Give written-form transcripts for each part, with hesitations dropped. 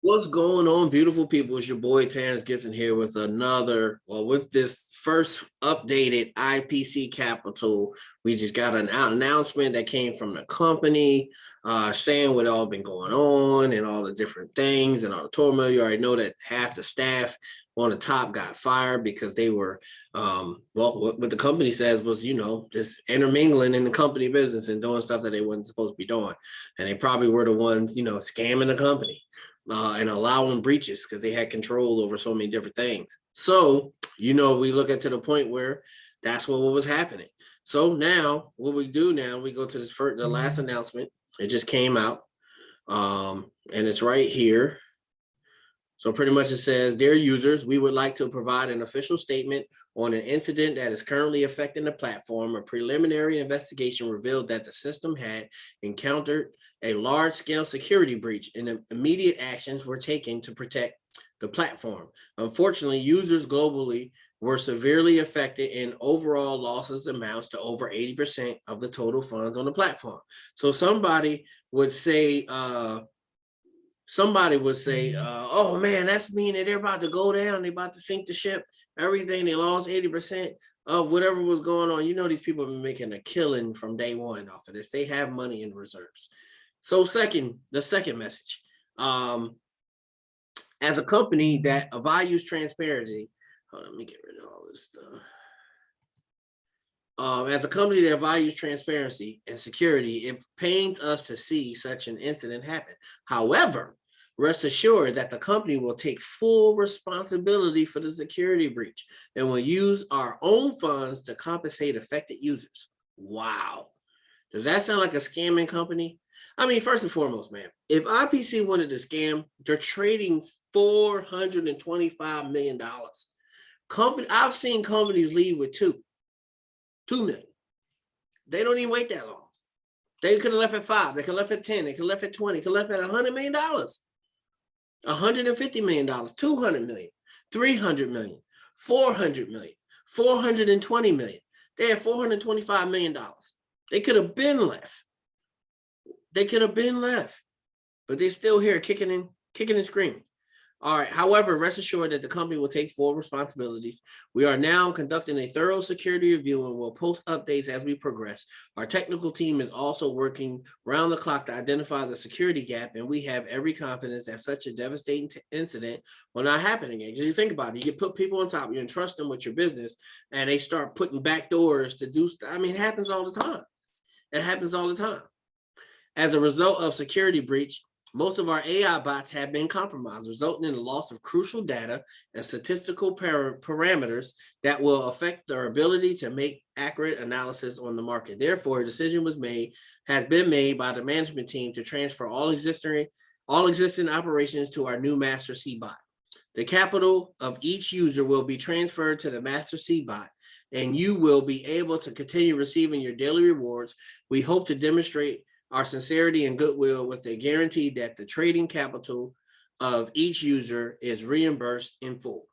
What's going on, beautiful people? It's your boy Terrence Gibson here with with this first updated IPC Capital. We just got an announcement that came from the company saying what all been going on and all the different things and all the turmoil. You already know that half the staff on the top got fired because they were, what the company says was, just intermingling in the company business and doing stuff that they wasn't supposed to be doing. And they probably were the ones, scamming the company. And allowing breaches because they had control over so many different things. So, we look at to the point where that's what was happening. So now what we do now, we go to the last announcement. It just came out and it's right here. So pretty much it says, dear users, we would like to provide an official statement on an incident that is currently affecting the platform. A preliminary investigation revealed that the system had encountered a large-scale security breach and immediate actions were taken to protect the platform. Unfortunately, users globally were severely affected and overall losses amounts to over 80% of the total funds on the platform. So somebody would say, oh man, that's meaning they're about to go down. They're about to sink the ship. Everything, they lost 80% of whatever was going on. These people have been making a killing from day one off of this. They have money in reserves. So the second message, as a company that values transparency, let me get rid of all this stuff. As a company that values transparency and security, it pains us to see such an incident happen. However, rest assured that the company will take full responsibility for the security breach and will use our own funds to compensate affected users. Wow. Does that sound like a scamming company? I mean, first and foremost, man, if IPC wanted to scam, they're trading $425 million. I've seen companies leave with $2 million. They don't even wait that long. They could have left at 5. They could have left at 10. They could have left at 20. They could have left at $100 million, $150 million, $200 million, $300 million, $400 million, $420 million. They had $425 million. They could have been left. But they're still here kicking and screaming. All right. However, rest assured that the company will take full responsibilities. We are now conducting a thorough security review and will post updates as we progress. Our technical team is also working round the clock to identify the security gap, and we have every confidence that such a devastating incident will not happen again. Because you think about it, you put people on top, you entrust them with your business, and they start putting back doors to do stuff. I mean, it happens all the time. As a result of security breach, most of our AI bots have been compromised, resulting in the loss of crucial data and statistical parameters that will affect their ability to make accurate analysis on the market. Therefore, a decision has been made by the management team to transfer all existing operations to our new master C-bot. The capital of each user will be transferred to the master C-bot, and you will be able to continue receiving your daily rewards. We hope to demonstrate our sincerity and goodwill with a guarantee that the trading capital of each user is reimbursed in full.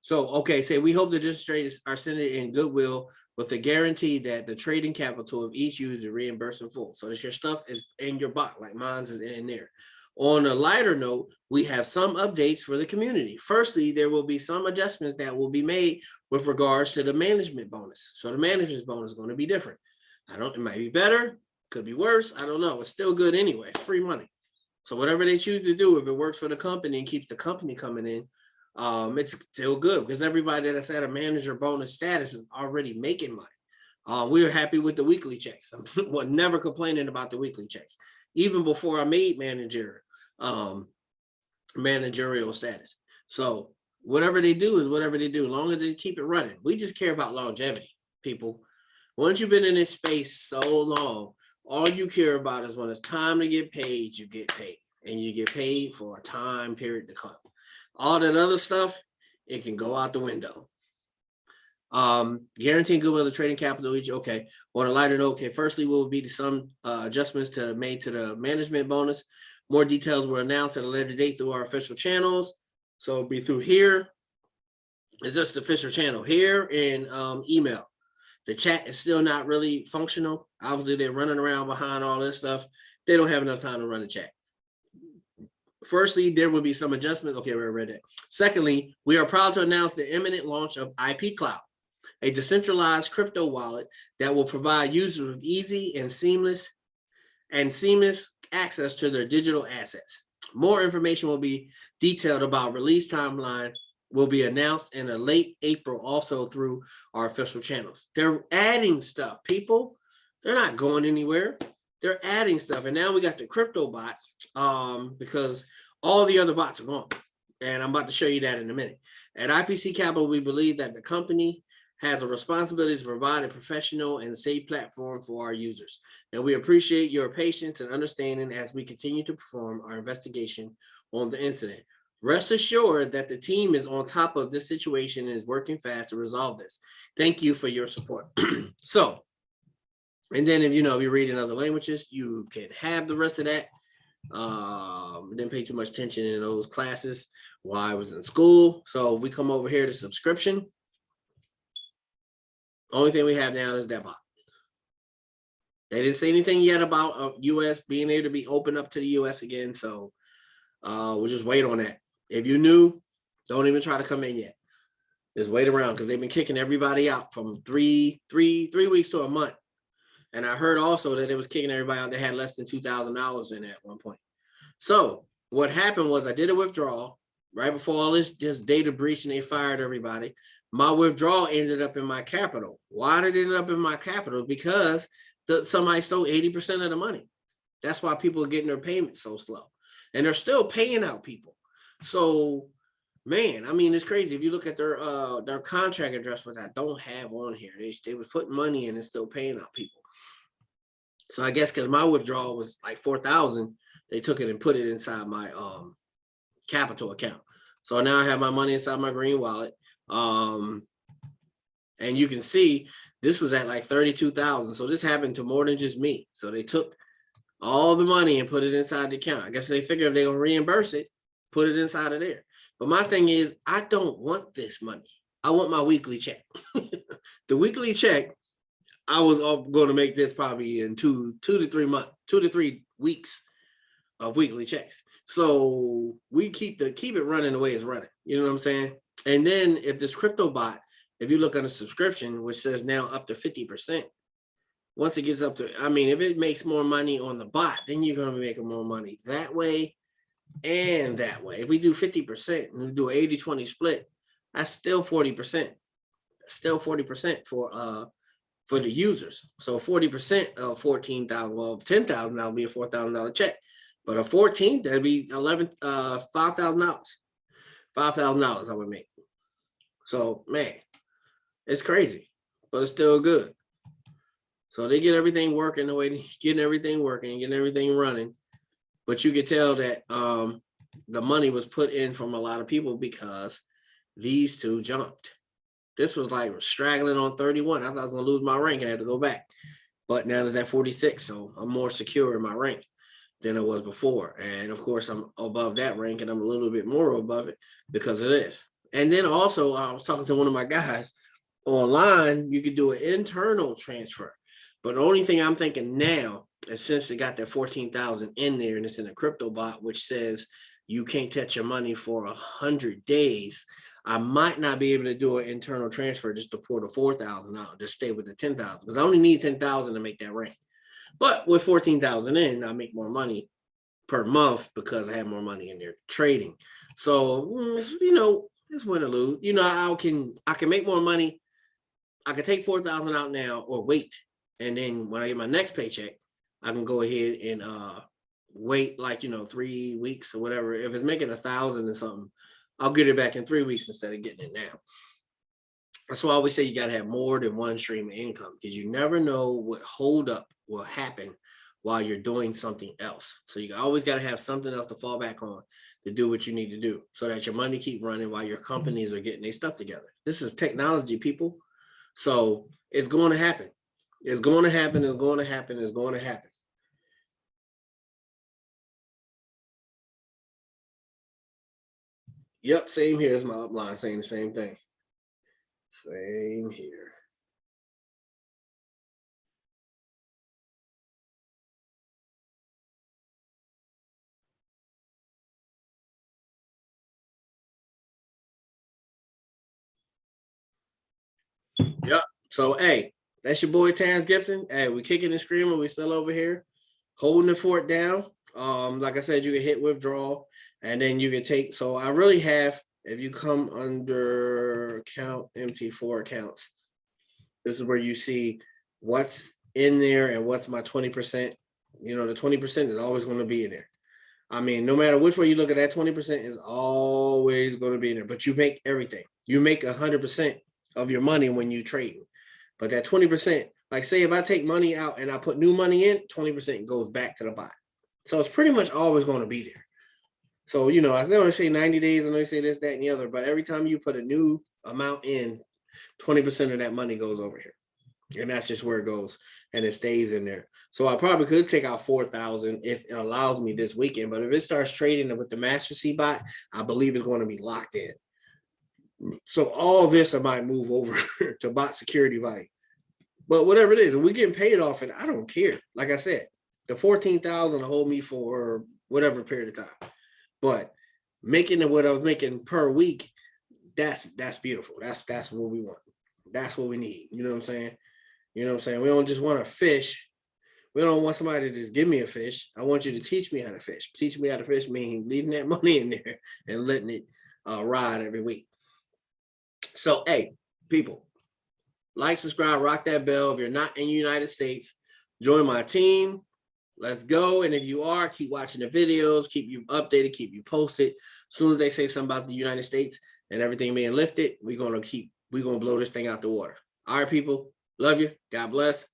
So, okay, say we hope to demonstrate our sincerity and goodwill with a guarantee that the trading capital of each user reimbursed in full. So that your stuff is in your bot, like mine's is in there. On a lighter note, we have some updates for the community. Firstly, there will be some adjustments that will be made with regards to the management bonus. So the management bonus is going to be different. It might be better. Could be worse. I don't know. It's still good anyway. It's free money. So whatever they choose to do, if it works for the company and keeps the company coming in, it's still good because everybody that's at a manager bonus status is already making money. We were happy with the weekly checks. I'm never complaining about the weekly checks, even before I made managerial status. So whatever they do is whatever they do, as long as they keep it running. We just care about longevity, people. Once you've been in this space so long, all you care about is when it's time to get paid, you get paid. And you get paid for a time period to come. All that other stuff, it can go out the window. Guaranteeing goodwill of trading capital each. Okay. On a lighter note, okay, firstly will be some adjustments made to the management bonus. More details were announced at a later date through our official channels. So it'll be through here. It's just the official channel here and email. The chat is still not really functional. Obviously, they're running around behind all this stuff. They don't have enough time to run the chat. Firstly, there will be some adjustments. Okay, we read that. Secondly, we are proud to announce the imminent launch of IP Cloud, a decentralized crypto wallet that will provide users with easy and seamless access to their digital assets. More information will be detailed about release timeline will be announced in a late April, also through our official channels. They're adding stuff, people. They're not going anywhere. They're adding stuff. And now we got the crypto bot because all the other bots are gone. And I'm about to show you that in a minute. At IPC Capital, we believe that the company has a responsibility to provide a professional and safe platform for our users. And we appreciate your patience and understanding as we continue to perform our investigation on the incident. Rest assured that the team is on top of this situation and is working fast to resolve this. Thank you for your support. So, and then if you read in other languages, you can have the rest of that. Didn't pay too much attention in those classes while I was in school. So if we come over here to subscription, only thing we have now is that bot. They didn't say anything yet about US being able to be open up to the US again. So we'll just wait on that. If you're new, don't even try to come in yet. Just wait around because they've been kicking everybody out from three weeks to a month. And I heard also that it was kicking everybody out that had less than $2,000 in it at one point. So what happened was I did a withdrawal right before all this data breach and they fired everybody. My withdrawal ended up in my capital. Why did it end up in my capital? Because somebody stole 80% of the money. That's why people are getting their payments so slow. And they're still paying out people. So, man, I mean, it's crazy. If you look at their contract address, which I don't have on here, they was putting money in and still paying out people. So I guess because my withdrawal was like 4,000, they took it and put it inside my capital account. So now I have my money inside my green wallet. And you can see this was at like 32,000. So this happened to more than just me. So they took all the money and put it inside the account. I guess they figure if they're going to reimburse it, put it inside of there. But my thing is, I don't want this money. I want my weekly check. The weekly check, I was going to make this probably in 2 to 3 weeks of weekly checks. So we keep it running the way it's running. You know what I'm saying? And then if this crypto bot, if you look on the subscription, which says now up to 50%, once it gets up to, I mean, if it makes more money on the bot, then you're going to be making more money that way and that way. If we do 50% and we do an 80-20 split, that's still 40%. Still 40% for the users. So 40% of 14,000, well, 10,000, that'll be a $4,000 check. But a 14, that'd be $5,000. $5,000 I would make. So, man, it's crazy, but it's still good. So they get everything working the way they're getting everything working, getting everything running. But you could tell that the money was put in from a lot of people because these two jumped. This was like straggling on 31. I thought I was going to lose my rank and have to go back. But now it's at 46, so I'm more secure in my rank than it was before. And, of course, I'm above that rank, and I'm a little bit more above it because of this. And then also, I was talking to one of my guys online, you could do an internal transfer. But the only thing I'm thinking now is since they got that 14,000 in there and it's in a crypto bot, which says you can't touch your money for 100 days, I might not be able to do an internal transfer just to pour the 4,000 out, just stay with the 10,000 because I only need 10,000 to make that rank. But with 14,000 in, I make more money per month because I have more money in there trading. So, it's win or lose. I can make more money. I can take 4,000 out now or wait. And then when I get my next paycheck, I can go ahead and wait 3 weeks or whatever. If it's making 1,000 or something, I'll get it back in 3 weeks instead of getting it now. That's why I always say you got to have more than one stream of income because you never know what holdup will happen while you're doing something else. So you always got to have something else to fall back on to do what you need to do so that your money keep running while your companies are getting their stuff together. This is technology, people. So it's going to happen. It's going to happen. It's going to happen. It's going to happen. Yep, same here. It's my upline saying the same thing. Same here. Yep. So, hey, that's your boy Terrence Gibson. Hey, we kicking and screaming. We still over here holding the fort down. Like I said, you can hit withdraw and then you can take. So I really have, if you come under account MT4 accounts, this is where you see what's in there and what's my 20%. You know, the 20% is always going to be in there. I mean, no matter which way you look at that, 20% is always going to be in there. But you make everything. You make 100% of your money when you trade. But that 20%, like say if I take money out and I put new money in, 20% goes back to the bot. So it's pretty much always going to be there. So, you know, I still want to say 90 days, and I say this, that, and the other, but every time you put a new amount in, 20% of that money goes over here. And that's just where it goes, and it stays in there. So I probably could take out 4,000 if it allows me this weekend. But if it starts trading with the Master C bot, I believe it's going to be locked in. So all this I might move over to bot security value. But whatever it is, if we're getting paid off, and I don't care. Like I said, the 14,000 will hold me for whatever period of time. But making it what I was making per week, that's beautiful. That's what we want. That's what we need. You know what I'm saying? You know what I'm saying? We don't just want to fish. We don't want somebody to just give me a fish. I want you to teach me how to fish. Teach me how to fish means leaving that money in there and letting it ride every week. So, hey, people, like, subscribe, rock that bell. If you're not in the United States, join my team. Let's go. And if you are, keep watching the videos, keep you updated, keep you posted. As soon as they say something about the United States and everything being lifted, we're going to blow this thing out the water. All right, people. Love you. God bless.